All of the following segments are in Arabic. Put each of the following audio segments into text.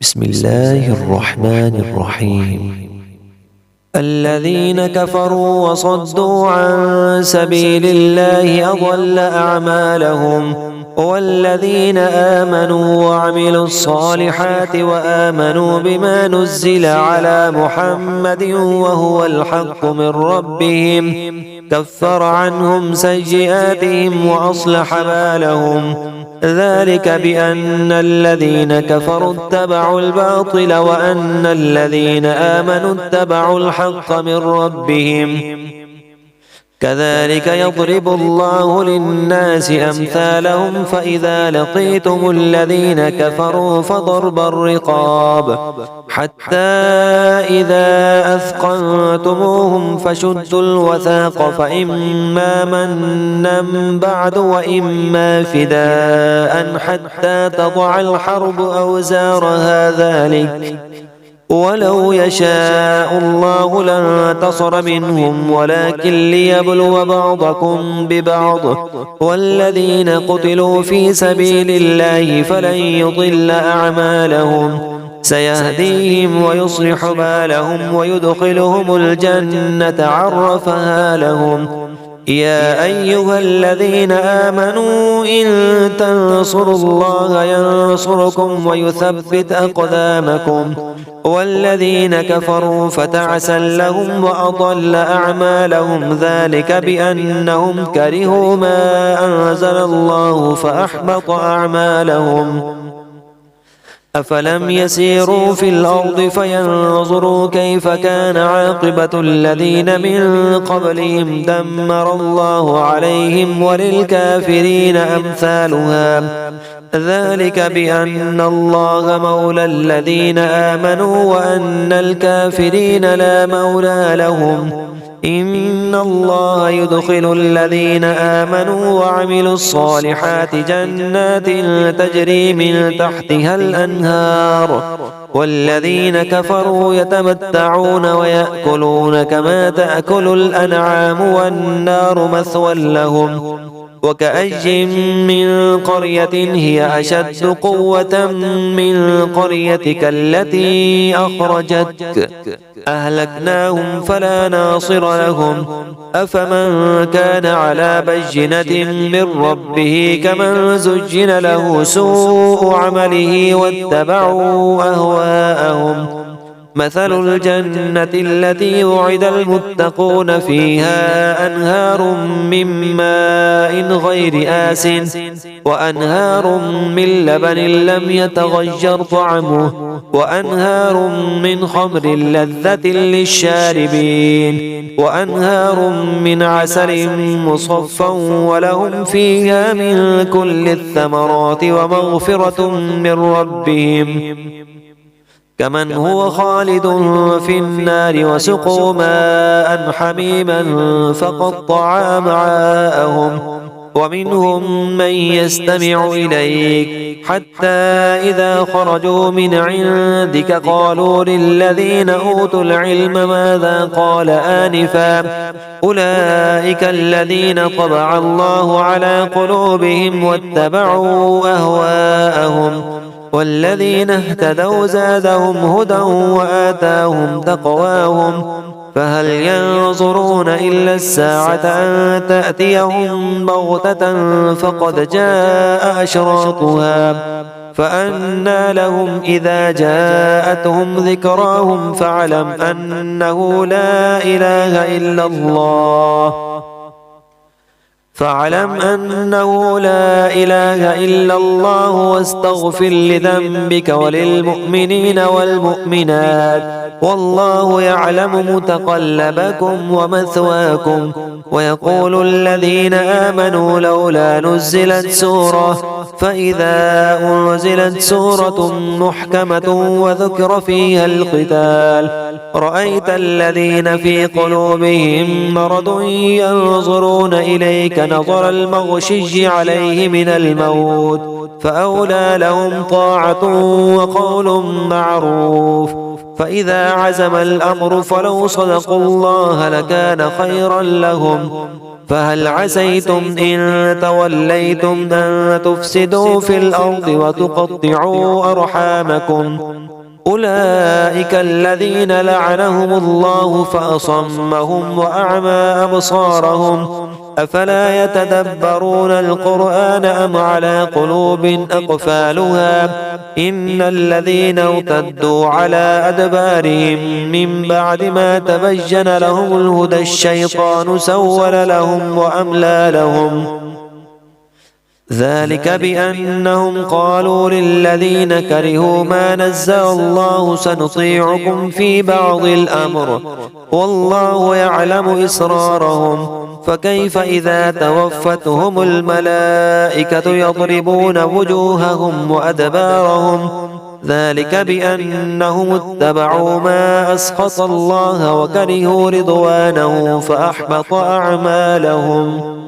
بسم الله الرحمن الرحيم. الذين كفروا وصدوا عن سبيل الله أضل أعمالهم، والذين آمنوا وعملوا الصالحات وآمنوا بما نزل على محمد وهو الحق من ربهم كفر عنهم سيئاتهم وأصلح بالهم. ذلك بأن الذين كفروا اتبعوا الباطل وأن الذين آمنوا اتبعوا الحق من ربهم. كذلك يضرب الله للناس أمثالهم، فإذا لقيتم الذين كفروا فضرب الرقاب حتى إذا أثقلتموهم فشدوا الوثاق، فإما منا بعد وإما فداء حتى تضع الحرب أوزارها. ذلك ولو يشاء الله لانتصر منهم، ولكن ليبلو بعضكم ببعض. والذين قتلوا في سبيل الله فلن يضل أعمالهم، سيهديهم ويصلح بالهم ويدخلهم الجنة عرفها لهم. يا أيها الذين آمنوا إن تنصروا الله ينصركم ويثبت أقدامكم. والذين كفروا فتعسا لهم وأضل أعمالهم، ذلك بأنهم كرهوا ما أنزل الله فأحبط أعمالهم. أفلم يسيروا في الأرض فينظروا كيف كان عاقبة الذين من قبلهم دمر الله عليهم وللكافرين أمثالها. ذلك بأن الله مولى الذين آمنوا وأن الكافرين لا مولى لهم. إن الله يدخل الذين آمنوا وعملوا الصالحات جنات تجري من تحتها الأنهار، والذين كفروا يتمتعون ويأكلون كما تأكل الأنعام والنار مثوى لهم. وكأي من قرية هي أشد قوة من قريتك التي أخرجتك أهلكناهم فلا ناصر لهم. أفمن كان على بينة من ربه كمن زجن له سوء عمله واتبعوا أهواءهم. مثل الجنة التي وعد المتقون فيها أنهار من ماء غير آسٍ وأنهار من لبن لم يتغير طعمه وأنهار من خمر لذة للشاربين وأنهار من عسل مصفى ولهم فيها من كل الثمرات ومغفرة من ربهم كمن هو خالد في النار وسقوا ماء حميما فقطع أمعاءهم. ومنهم من يستمع إليك حتى إذا خرجوا من عندك قالوا للذين أوتوا العلم ماذا قال آنفا أولئك الذين طبع الله على قلوبهم واتبعوا أهواءهم. والذين اهتدوا زادهم هدى وآتاهم تقواهم. فهل ينظرون إلا الساعة أن تأتيهم بغتة فقد جاء أشراطها فأنى لهم إذا جاءتهم ذكراهم فاعلم أنه لا إله إلا الله واستغفر لذنبك وللمؤمنين والمؤمنات والله يعلم متقلبكم ومثواكم. ويقول الذين آمنوا لولا نزلت سورة فإذا أنزلت سورة محكمة وذكر فيها القتال رأيت الذين في قلوبهم مرض ينظرون إليك نظر المغشي عليه من الموت فأولى لهم طاعة وقول معروف. فإذا عزم الأمر فلو صدقوا الله لكان خيرا لهم فهل عسيتم إن توليتم أن تفسدوا في الأرض وتقطعوا أرحامكم أولئك الذين لعنهم الله فأصمهم وأعمى أبصارهم أفلا يتدبرون القرآن أم على قلوب أقفالها إن الذين ارتدوا على أدبارهم من بعد ما تبين لهم الهدى الشيطان سول لهم وأملى لهم ذلك بأنهم قالوا للذين كرهوا ما نزل الله سنطيعكم في بعض الأمر والله يعلم إسرارهم فكيف إذا توفتهم الملائكة يضربون وجوههم وأدبارهم ذلك بأنهم اتبعوا ما أسخط الله وكرهوا رضوانه فأحبط أعمالهم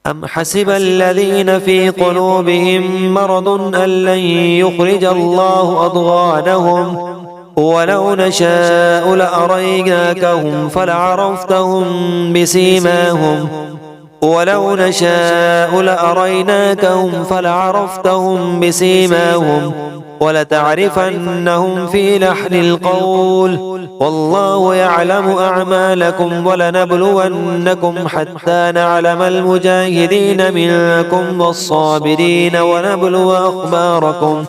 أم حسب الذين في قلوبهم مرض أن لن يخرج الله أضغانهم ولو نشاء لأريناكهم فلعرفتهم بسيماهم ولتعرفنهم في لحن القول والله يعلم أعمالكم ولنبلونكم حتى نعلم المجاهدين منكم والصابرين ونبلو أخباركم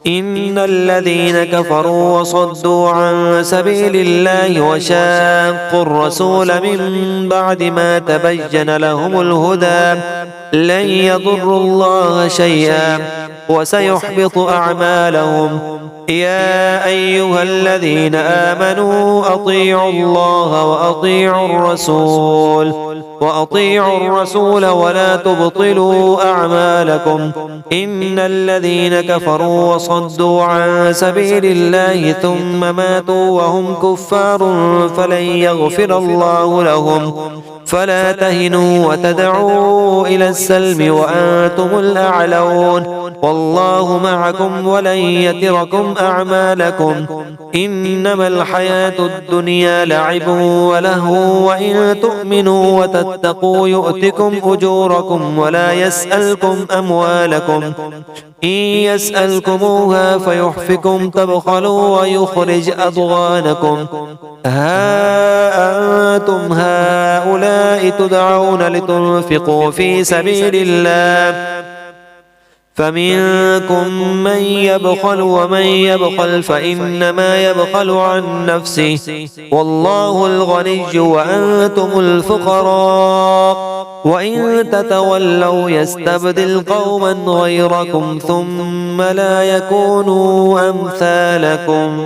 إن الذين كفروا وصدوا عن سبيل الله وشاقوا الرسول من بعد ما تبين لهم الهدى لن يضروا الله شيئا وسيحبط أعمالهم يا أيها الذين آمنوا أطيعوا الله وأطيعوا الرسول ولا تبطلوا أعمالكم إن الذين كفروا وصدوا عن سبيل الله ثم ماتوا وهم كفار فلن يغفر الله لهم فلا تهنوا وتدعوا إلى السلم وأنتم الأعلون والله معكم ولن يتركم أعمالكم إنما الحياة الدنيا لعب ولهو وإن تؤمنوا وتتقوا يؤتكم أجوركم ولا يسألكم أموالكم إن يسألكموها فيحفكم تبخلوا ويخرج أضغانكم ها أنتم هؤلاء تدعون لتنفقوا في سبيل الله فمنكم من يبخل ومن يبخل فإنما يبخل عن نفسه والله الغني وأنتم الفقراء وإن تتولوا يستبدل قوما غيركم ثم لا يكونوا أمثالكم